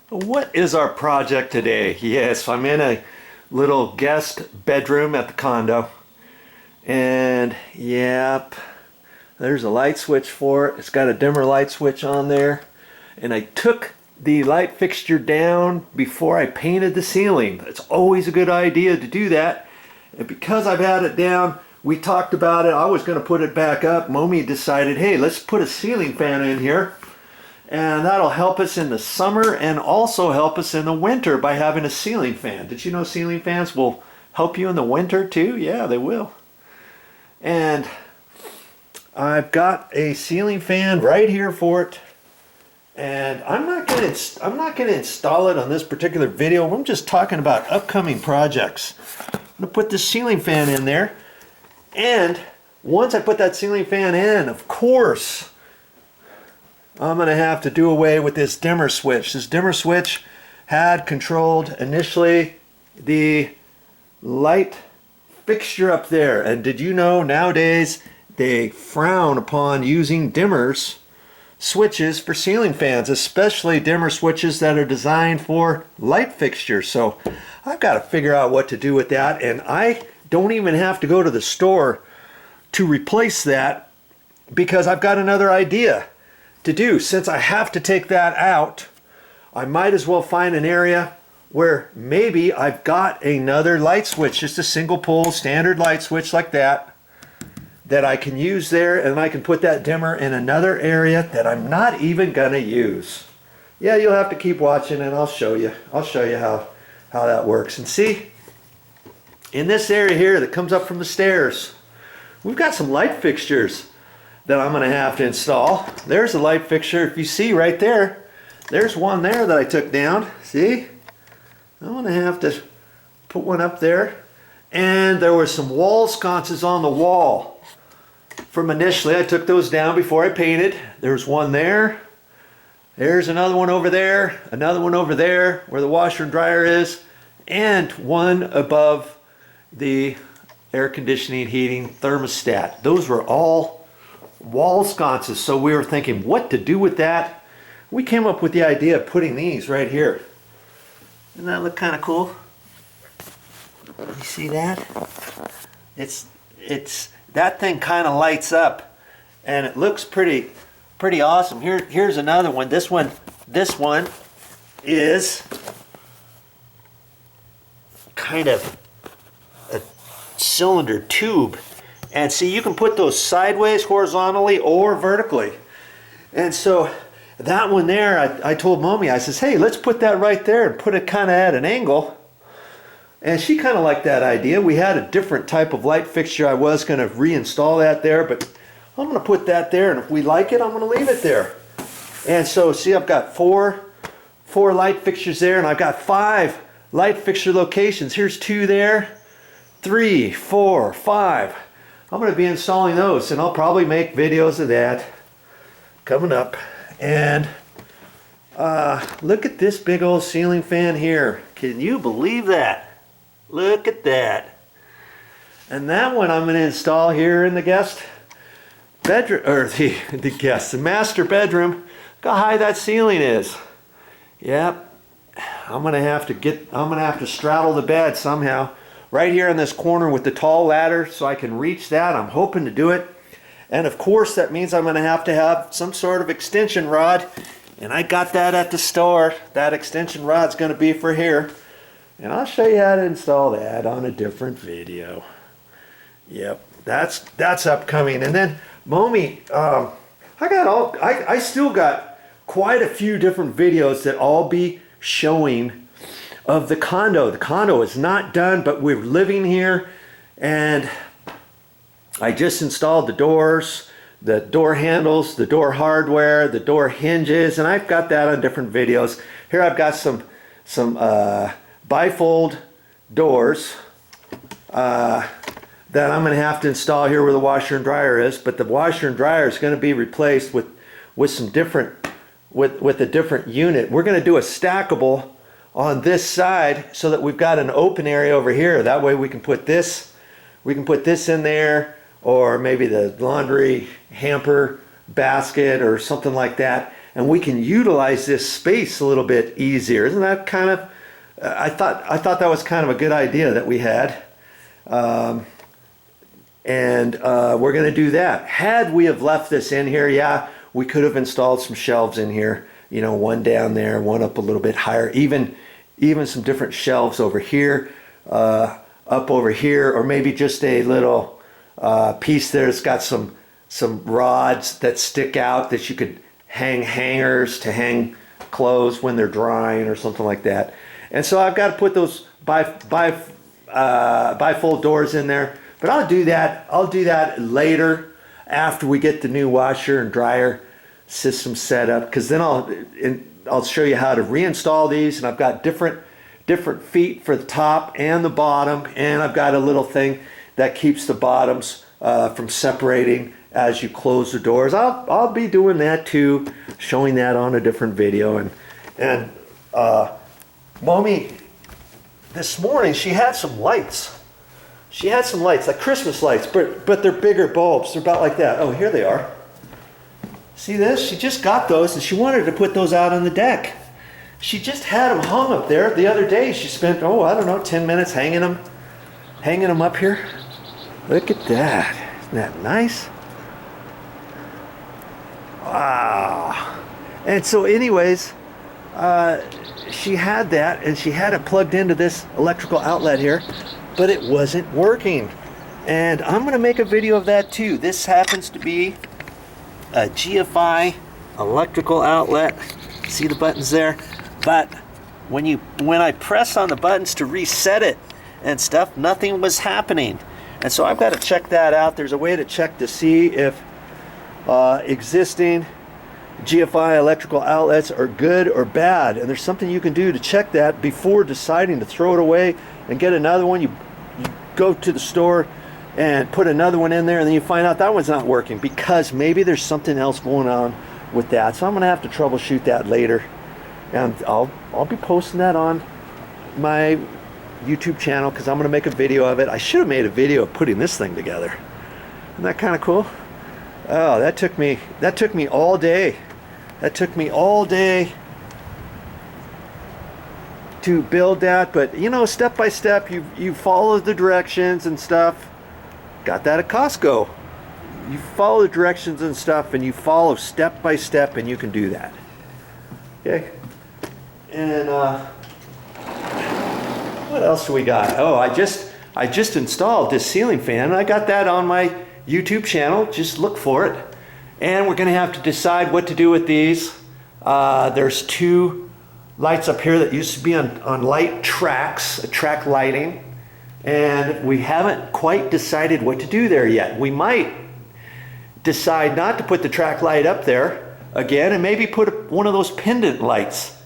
What is our project today? Yes, I'm in a little guest bedroom at the condo. And yep, there's a light switch for it. It's got a dimmer light switch on there. And I took the light fixture down before I painted the ceiling. It's always a good idea to do that. And because I've had it down, we talked about it. I was going to put it back up. Momi decided, hey, let's put a ceiling fan in here. And that'll help us in the summer and also help us in the winter by having a ceiling fan. Did you know ceiling fans will help you in the winter too? Yeah, they will. And I've got a ceiling fan right here for it. And I'm not going to install it on this particular video. I'm just talking about upcoming projects. I'm going to put this ceiling fan in there. And once I put that ceiling fan in, of course, I'm going to have to do away with this dimmer switch. This dimmer switch had controlled initially the light fixture up there. And did you know nowadays they frown upon using dimmers switches for ceiling fans, especially dimmer switches that are designed for light fixtures. So I've got to figure out what to do with that, and I don't even have to go to the store to replace that because I've got another idea to do. Since I have to take that out, I might as well find an area where maybe I've got another light switch, just a single pole standard light switch like that I can use there, and I can put that dimmer in another area that I'm not even gonna use. Yeah, you'll have to keep watching and I'll show you how that works. And see, in this area here that comes up from the stairs, we've got some light fixtures that I'm gonna have to install. There's a light fixture. If you see right there, there's one there that I took down. See? I'm gonna have to put one up there. And there were some wall sconces on the wall from initially. I took those down before I painted. There's one there. There's another one over there. Another one over there where the washer and dryer is. And one above the air conditioning, heating thermostat. Those were all wall sconces. So we were thinking what to do with that. We came up with the idea of putting these right here. Doesn't that look kind of cool? You see that? It's that thing kind of lights up and it looks pretty awesome. Here's another one. This one is kind of a cylinder tube. And see, you can put those sideways, horizontally, or vertically. And so that one there, I told Momi, I says, hey, let's put that right there and put it kind of at an angle. And she kind of liked that idea. We had a different type of light fixture. I was going to reinstall that there, but I'm going to put that there, and if we like it, I'm going to leave it there. And so, see, I've got four light fixtures there, and I've got 5 light fixture locations. Here's 2 there, 3, 4, 5. I'm going to be installing those, and I'll probably make videos of that coming up. And look at this big old ceiling fan here. Can you believe that? Look at that. And that one I'm going to install here in the guest bedroom, or the master bedroom. Look how high that ceiling is. Yep. I'm going to have to straddle the bed somehow. Right here in this corner with the tall ladder so I can reach that. I'm hoping to do it. And of course that means I'm going to have some sort of extension rod. And I got that at the store. That extension rod's going to be for here. And I'll show you how to install that on a different video. Yep, that's upcoming. And then Momi, I still got quite a few different videos that I'll be showing of the condo. The condo is not done, but we're living here, and I just installed the doors, the door handles, the door hardware, the door hinges, and I've got that on different videos. Here I've got some bifold doors that I'm going to have to install here where the washer and dryer is, but the washer and dryer is going to be replaced with a different unit. We're going to do a stackable on this side so that we've got an open area over here. That way we can put this in there, or maybe the laundry hamper basket or something like that. and we can utilize this space a little bit easier. Isn't that kind of, I thought that was kind of a good idea that we had. We're going to do that. Had we have left this in here, yeah, we could have installed some shelves in here, you know, one down there, one up a little bit higher, even some different shelves over here, up over here, or maybe just a little piece there that's got some rods that stick out that you could hang hangers to hang clothes when they're drying or something like that. And so I've got to put those bifold doors in there, but I'll do that later after we get the new washer and dryer system set up, because then I'll show you how to reinstall these. And I've got different feet for the top and the bottom, and I've got a little thing that keeps the bottoms from separating as you close the doors. I'll be doing that too, showing that on a different video. And Mommy, this morning she had some lights. She had some lights, like Christmas lights, but they're bigger bulbs. They're about like that. Oh, here they are. See this? She just got those, and she wanted to put those out on the deck. She just had them hung up there the other day. She spent, I don't know, 10 minutes hanging them up here. Look at that. Isn't that nice? Wow. And so anyways, she had that, and she had it plugged into this electrical outlet here, but it wasn't working. And I'm going to make a video of that too. This happens to be a GFI electrical outlet. See the buttons there? But when I press on the buttons to reset it and stuff, nothing was happening. And so I've got to check that out. There's a way to check to see if existing GFI electrical outlets are good or bad. And there's something you can do to check that before deciding to throw it away and get another one. You go to the store and put another one in there, and then you find out that one's not working because maybe there's something else going on with that. So I'm going to have to troubleshoot that later, and I'll be posting that on my YouTube channel because I'm going to make a video of it. I should have made a video of putting this thing together. Isn't that kind of cool? Oh, that took me all day. That took me all day to build that, but you know, step by step, you follow the directions and stuff. Got that at Costco. You follow the directions and stuff, and you follow step by step, and you can do that. Okay. And what else do we got? Oh, I just installed this ceiling fan. I got that on my YouTube channel. Just look for it. And we're going to have to decide what to do with these. There's two lights up here that used to be on light tracks, track lighting. And we haven't quite decided what to do there yet. We might decide not to put the track light up there again, and maybe put one of those pendant lights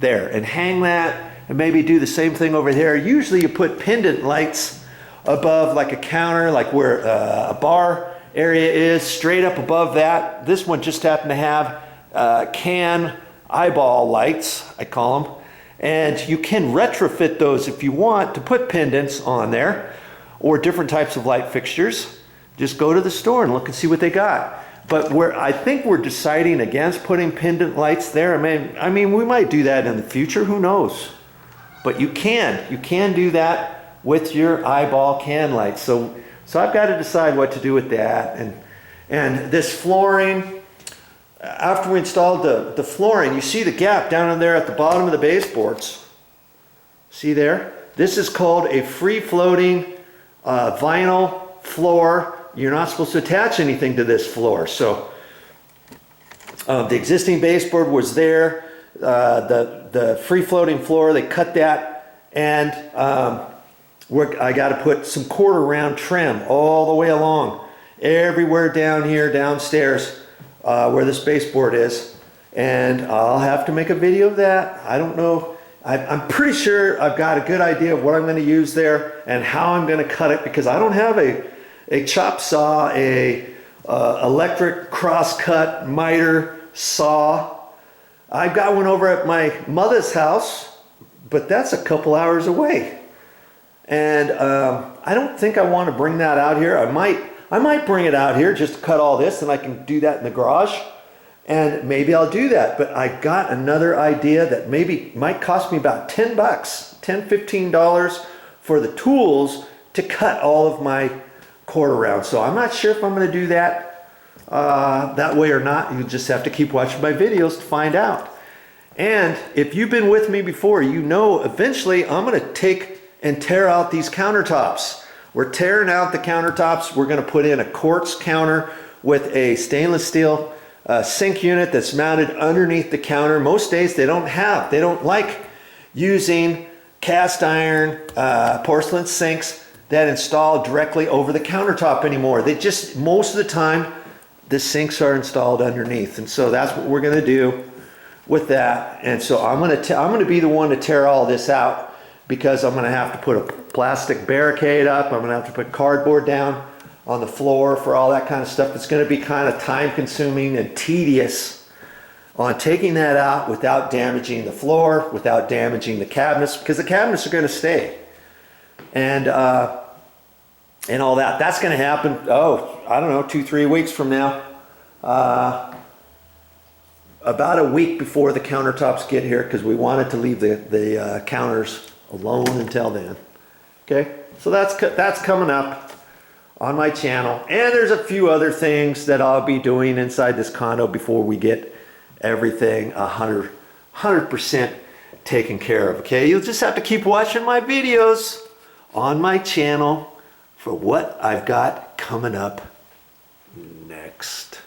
there and hang that, and maybe do the same thing over there. Usually you put pendant lights above like a counter, like where a bar area is, straight up above that. This one just happened to have can eyeball lights, I call them. And you can retrofit those if you want to put pendants on there or different types of light fixtures. Just go to the store and look and see what they got. But I think we're deciding against putting pendant lights there. I mean, we might do that in the future. Who knows? But you can do that with your eyeball can lights. So I've got to decide what to do with that. And this flooring, after we installed the flooring, you see the gap down in there at the bottom of the baseboards. See there? This is called a free-floating vinyl floor. You're not supposed to attach anything to this floor. So the existing baseboard was there. The free-floating floor, they cut that, and I got to put some quarter round trim all the way along, everywhere down here, downstairs, where this baseboard is. And I'll have to make a video of that. I don't know. I'm pretty sure I've got a good idea of what I'm going to use there and how I'm going to cut it, because I don't have a chop saw, a electric cross-cut miter saw. I've got one over at my mother's house, but that's a couple hours away. And I don't think I want to bring that out here. I might bring it out here just to cut all this, and I can do that in the garage. And maybe I'll do that. But I got another idea that maybe might cost me about $10, $10, $15 for the tools to cut all of my cord around. So I'm not sure if I'm going to do that that way or not. You just have to keep watching my videos to find out. And if you've been with me before, you know eventually I'm going to take and tear out these countertops. We're tearing out the countertops. We're going to put in a quartz counter with a stainless steel sink unit that's mounted underneath the counter. Most days they don't like using cast iron porcelain sinks that install directly over the countertop anymore. They just, most of the time, the sinks are installed underneath. And so that's what we're going to do with that. And so I'm going to be the one to tear all this out, because I'm going to have to put a plastic barricade up. I'm going to have to put cardboard down on the floor for all that kind of stuff. It's going to be kind of time consuming and tedious on taking that out without damaging the floor, without damaging the cabinets, because the cabinets are going to stay. And all that. That's going to happen, I don't know, 2-3 weeks from now. About a week before the countertops get here, because we wanted to leave the counters alone until then. Okay, so that's coming up on my channel. And there's a few other things that I'll be doing inside this condo before we get everything 100% taken care of. Okay, you'll just have to keep watching my videos on my channel for what I've got coming up next.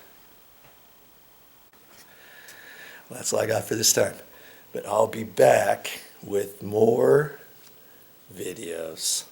Well, that's all I got for this time, but I'll be back with more videos.